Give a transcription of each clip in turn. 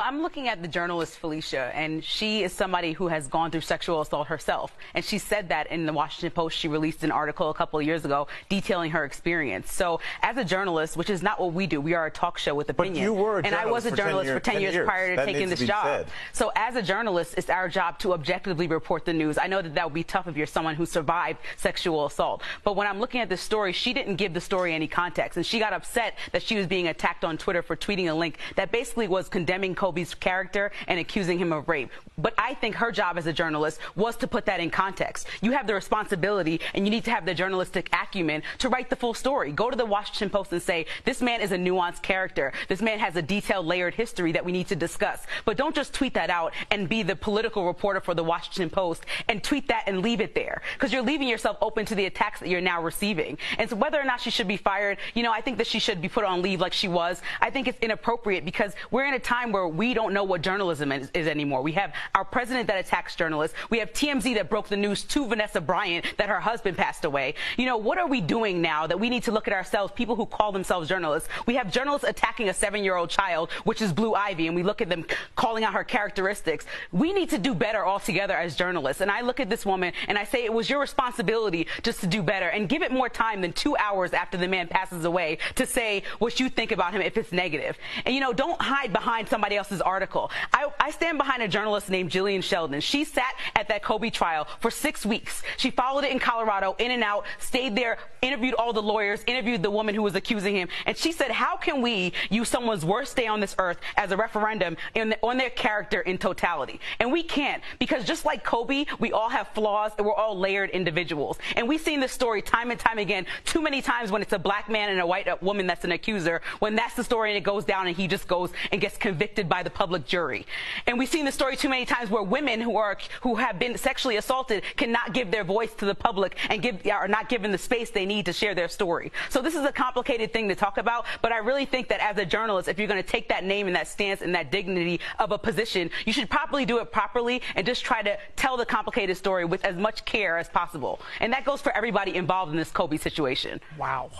I'm looking at the journalist Felicia, and she is somebody who has gone through sexual assault herself. And she said that in the Washington Post. She released an article a couple of years ago detailing her experience. So as a journalist, which is not what we do, we are a talk show with opinion. But you were a and I was a journalist for 10 years prior to taking this job. Said. So as a journalist, it's our job to objectively report the news. I know that would be tough if you're someone who survived sexual assault. But when I'm looking at this story, she didn't give the story any context. And she got upset that she was being attacked on Twitter for tweeting a link that basically was condemning Kobe's character and accusing him of rape. But I think her job as a journalist was to put that in context. You have the responsibility, and you need to have the journalistic acumen to write the full story. Go to the Washington Post and say, this man is a nuanced character. This man has a detailed, layered history that we need to discuss. But don't just tweet that out and be the political reporter for the Washington Post and tweet that and leave it there, because you're leaving yourself open to the attacks that you're now receiving. And so whether or not she should be fired, I think that she should be put on leave like she was. I think it's inappropriate because we're in a time where we don't know what journalism is anymore. We have our president that attacks journalists. We have TMZ that broke the news to Vanessa Bryant that her husband passed away. What are we doing now that we need to look at ourselves, people who call themselves journalists? We have journalists attacking a 7-year-old child, which is Blue Ivy, and we look at them calling out her characteristics. We need to do better altogether as journalists. And I look at this woman and I say it was your responsibility just to do better and give it more time than 2 hours after the man passes away to say what you think about him if it's negative. And, don't hide behind somebody else's article. I stand behind a journalist named Jillian Sheldon. She sat at that Kobe trial for 6 weeks. She followed it in Colorado, in and out, stayed there, interviewed all the lawyers, interviewed the woman who was accusing him. And she said, how can we use someone's worst day on this earth as a referendum on their character in totality? And we can't, because just like Kobe, we all have flaws and we're all layered individuals. And we've seen this story time and time again, too many times when it's a black man and a white woman that's an accuser, when that's the story and it goes down and he just goes and gets convicted by the public jury. And we've seen the story too many times where women who have been sexually assaulted cannot give their voice to the public and are not given the space they need to share their story. So this is a complicated thing to talk about, but I really think that as a journalist, if you're going to take that name and that stance and that dignity of a position, you should probably do it properly and just try to tell the complicated story with as much care as possible. And that goes for everybody involved in this Kobe situation. Wow.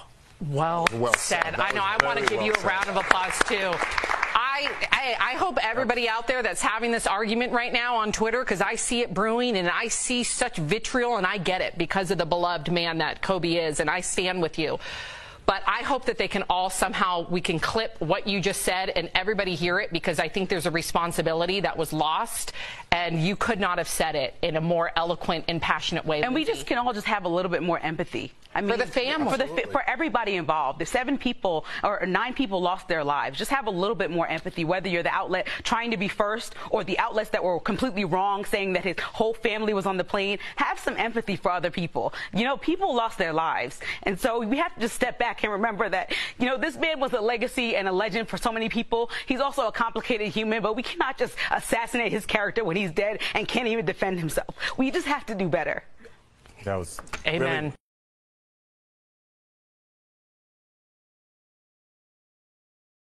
Well said. I know. I want to give you a round of applause, too. I hope everybody out there that's having this argument right now on Twitter, because I see it brewing and I see such vitriol, and I get it because of the beloved man that Kobe is, and I stand with you. But I hope that they can all somehow, we can clip what you just said and everybody hear it, because I think there's a responsibility that was lost, and you could not have said it in a more eloquent and passionate way. And we just can all just have a little bit more empathy. I mean, for the family, for everybody involved. The 7 people or 9 people lost their lives. Just have a little bit more empathy, whether you're the outlet trying to be first or the outlets that were completely wrong, saying that his whole family was on the plane. Have some empathy for other people. People lost their lives. And so we have to just step back and remember that, this man was a legacy and a legend for so many people. He's also a complicated human, but we cannot just assassinate his character when he's dead and can't even defend himself. We just have to do better. That was Amen. Really